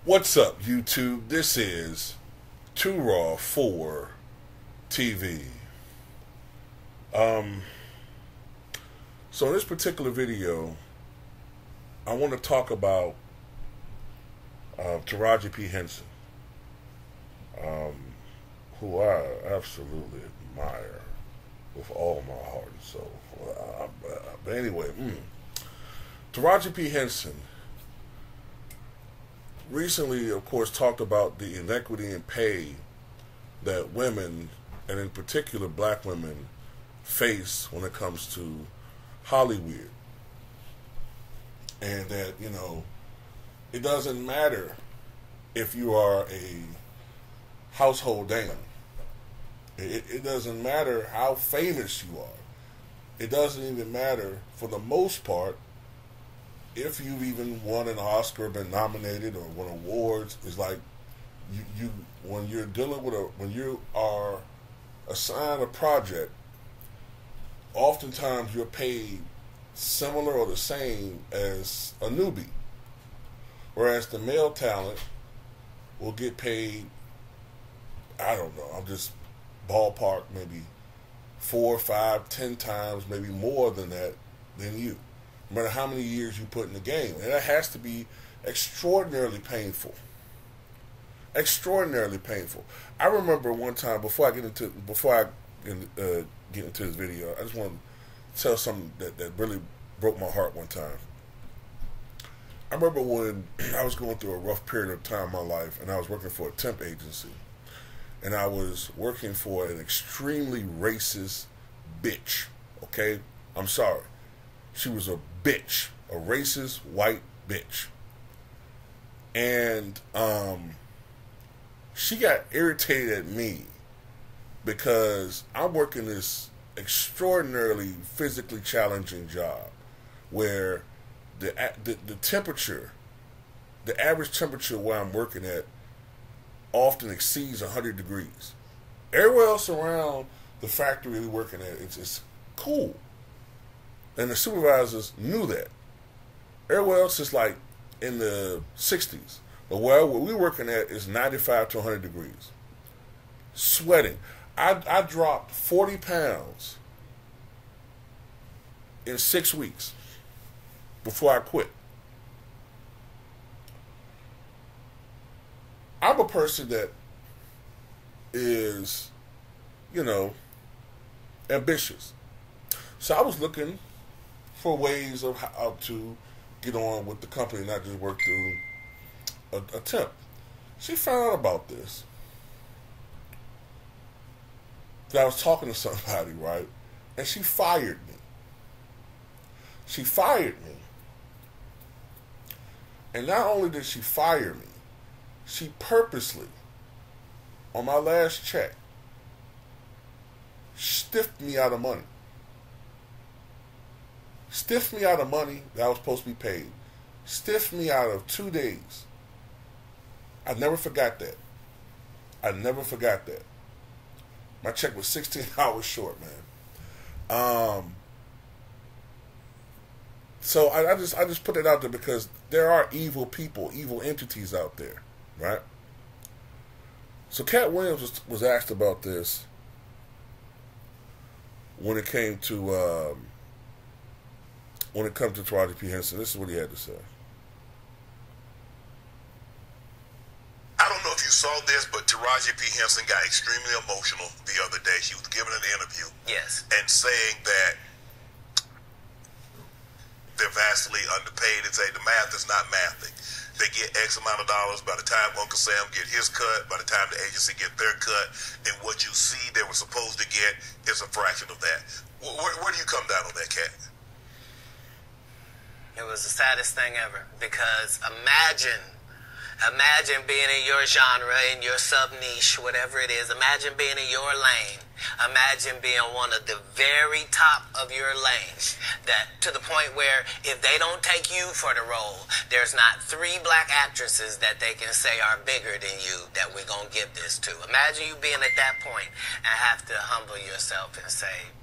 What's up, YouTube? This is Too Raw for TV. So in this particular video, I want to talk about Taraji P. Henson, who I absolutely admire with all my heart and soul. But anyway, Taraji P. Henson recently, of course, talked about the inequity in pay that women, and in particular black women, face when it comes to Hollyweird. And that, it doesn't matter if you are a household name. It doesn't matter how famous you are. It doesn't even matter, for the most part, if you've even won an Oscar, been nominated, or won awards. It's like you when you're dealing with when you are assigned a project, oftentimes you're paid similar or the same as a newbie, whereas the male talent will get paid, I don't know, I'm just ballpark, maybe 4, 5, 10 times, maybe more than that, than you. No matter how many years you put in the game. And that has to be extraordinarily painful. Extraordinarily painful. I remember one time, before I get into this video, I just want to tell something that really broke my heart one time. I remember when I was going through a rough period of time in my life, and I was working for a temp agency. And I was working for an extremely racist bitch. Okay? I'm sorry. She was a bitch. A racist white bitch. And she got irritated at me because I'm working this extraordinarily physically challenging job where the temperature, the average temperature where I'm working at often exceeds 100 degrees. Everywhere else around the factory we're working at, it's cool. And the supervisors knew that. Everywhere else is like in the 60s. But where we're working at is 95 to 100 degrees. Sweating. I dropped 40 pounds in 6 weeks before I quit. I'm a person that is, ambitious. So I was looking for ways of how to get on with the company, not just work through a temp. She found out about this. That I was talking to somebody, right? And she fired me. She fired me. And not only did she fire me, she purposely, on my last check, stiffed me out of money. Stiffed me out of money that I was supposed to be paid. Stiffed me out of 2 days. I never forgot that. I never forgot that. My check was 16 hours short, man. So I just put it out there because there are evil people, evil entities out there, right? So Katt Williams was asked about this when it came to Taraji P. Henson. This is what he had to say. I don't know if you saw this, but Taraji P. Henson got extremely emotional the other day. She was giving an interview. Yes. And saying that they're vastly underpaid and say the math is not mathing. They get X amount of dollars by the time Uncle Sam get his cut, by the time the agency get their cut, and what you see they were supposed to get is a fraction of that. Where do you come down on that, Katt? It was the saddest thing ever, because imagine being in your genre, in your sub-niche, whatever it is. Imagine being in your lane. Imagine being one of the very top of your lane. That to the point where if they don't take you for the role, there's not 3 black actresses that they can say are bigger than you that we're going to give this to. Imagine you being at that point and have to humble yourself and say,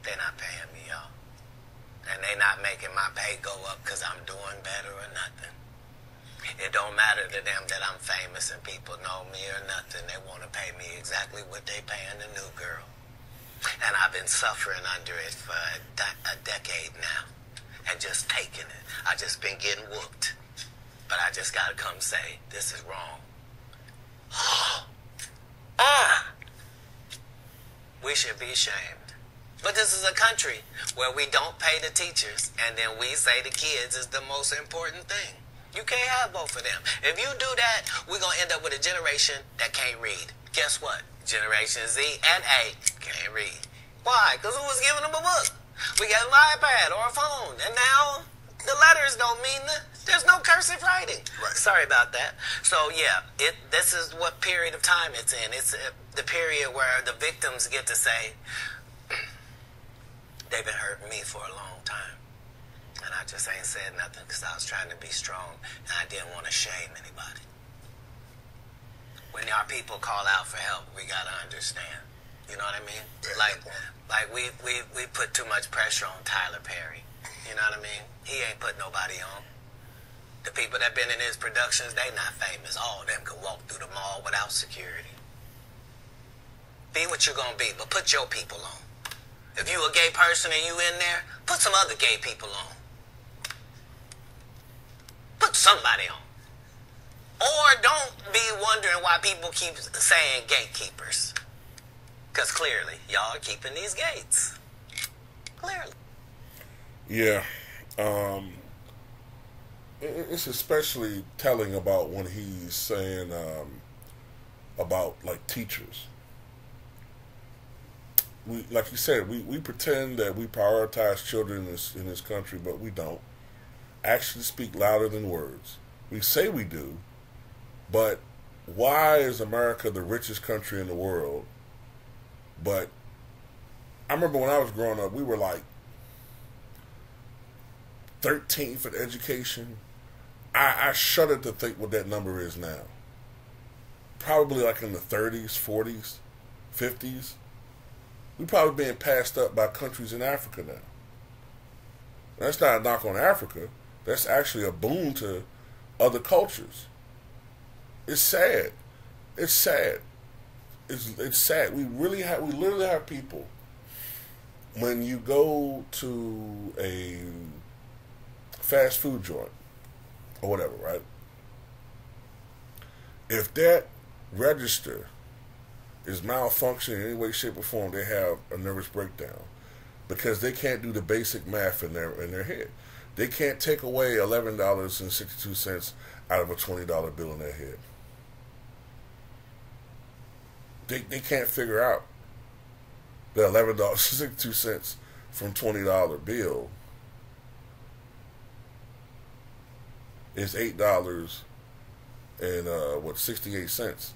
they're not paying me, y'all. And they not making my pay go up because I'm doing better or nothing. It don't matter to them that I'm famous and people know me or nothing. They want to pay me exactly what they paying the new girl. And I've been suffering under it for a decade now. And just taking it. I just been getting whooped. But I just gotta come say, this is wrong. We should be ashamed. But this is a country where we don't pay the teachers, and then we say the kids is the most important thing. You can't have both of them. If you do that, we're going to end up with a generation that can't read. Guess what? Generation Z and A can't read. Why? Because who was giving them a book? We got an iPad or a phone, and now the letters don't mean there's no cursive writing. Right. Sorry about that. So, yeah, this is what period of time it's in. It's the period where the victims get to say, they've been hurting me for a long time. And I just ain't said nothing because I was trying to be strong and I didn't want to shame anybody. When our people call out for help, we got to understand. You know what I mean? Like we put too much pressure on Tyler Perry. You know what I mean? He ain't put nobody on. The people that been in his productions, they not famous. All of them can walk through the mall without security. Be what you're going to be, but put your people on. If you a gay person and you in there, put some other gay people on. Put somebody on. Or don't be wondering why people keep saying gatekeepers. Because clearly, y'all are keeping these gates. Clearly. Yeah. It's especially telling about when he's saying about, like, teachers. We, like you said, we pretend that we prioritize children in this country, but we don't. Actions speak louder than words. We say we do, but why is America the richest country in the world? But I remember when I was growing up, we were like 13th in education. I shudder to think what that number is now. Probably like in the 30s, 40s, 50s. We're probably being passed up by countries in Africa now. That's not a knock on Africa. That's actually a boon to other cultures. It's sad. It's sad. It's sad. We literally have people. When you go to a fast food joint or whatever, right? If that register is malfunctioning in any way, shape, or form, they have a nervous breakdown because they can't do the basic math in their head. They can't take away $11.62 out of a $20 bill in their head. They can't figure out that $11.62 from $20 bill is $8 and 68 cents.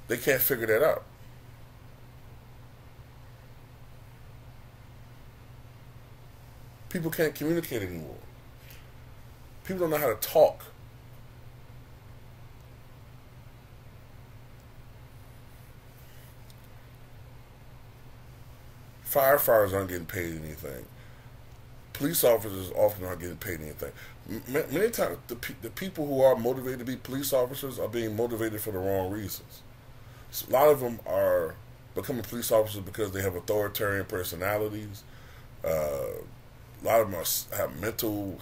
They can't figure that out. People can't communicate anymore. People don't know how to talk. Firefighters aren't getting paid anything. Police officers often aren't getting paid anything. Many times, the people who are motivated to be police officers are being motivated for the wrong reasons. So a lot of them are becoming police officers because they have authoritarian personalities. A lot of them have mental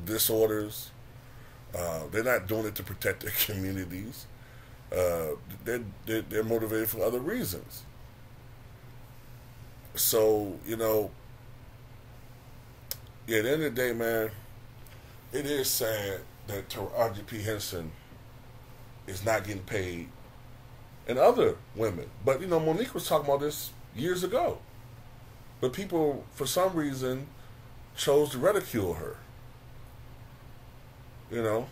disorders. They're not doing it to protect their communities. They're motivated for other reasons. So, you know, yeah, at the end of the day, man, it is sad that Taraji P. Henson is not getting paid, and other women. But, you know, Monique was talking about this years ago. But people, for some reason, chose to ridicule her. You know,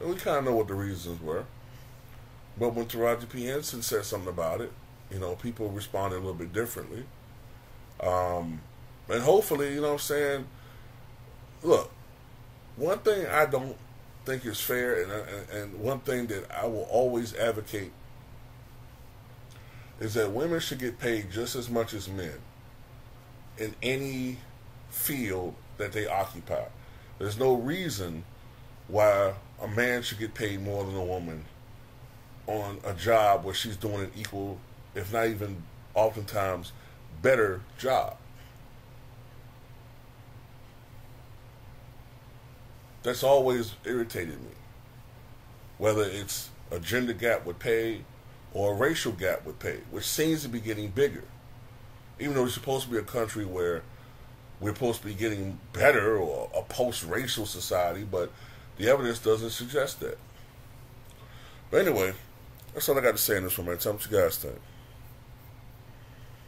and we kind of know what the reasons were. But when Taraji P. Henson said something about it, you know, people responded a little bit differently. And hopefully, you know what I'm saying, look, one thing I don't think is fair, and one thing that I will always advocate is that women should get paid just as much as men in any field that they occupy. There's no reason why a man should get paid more than a woman on a job where she's doing an equal, if not even oftentimes better job. That's always irritated me. Whether it's a gender gap with pay or a racial gap with pay, which seems to be getting bigger. Even though we're supposed to be a country where we're supposed to be getting better, or a post-racial society, but the evidence doesn't suggest that. But anyway, that's all I got to say in this one, man. Tell me what you guys think.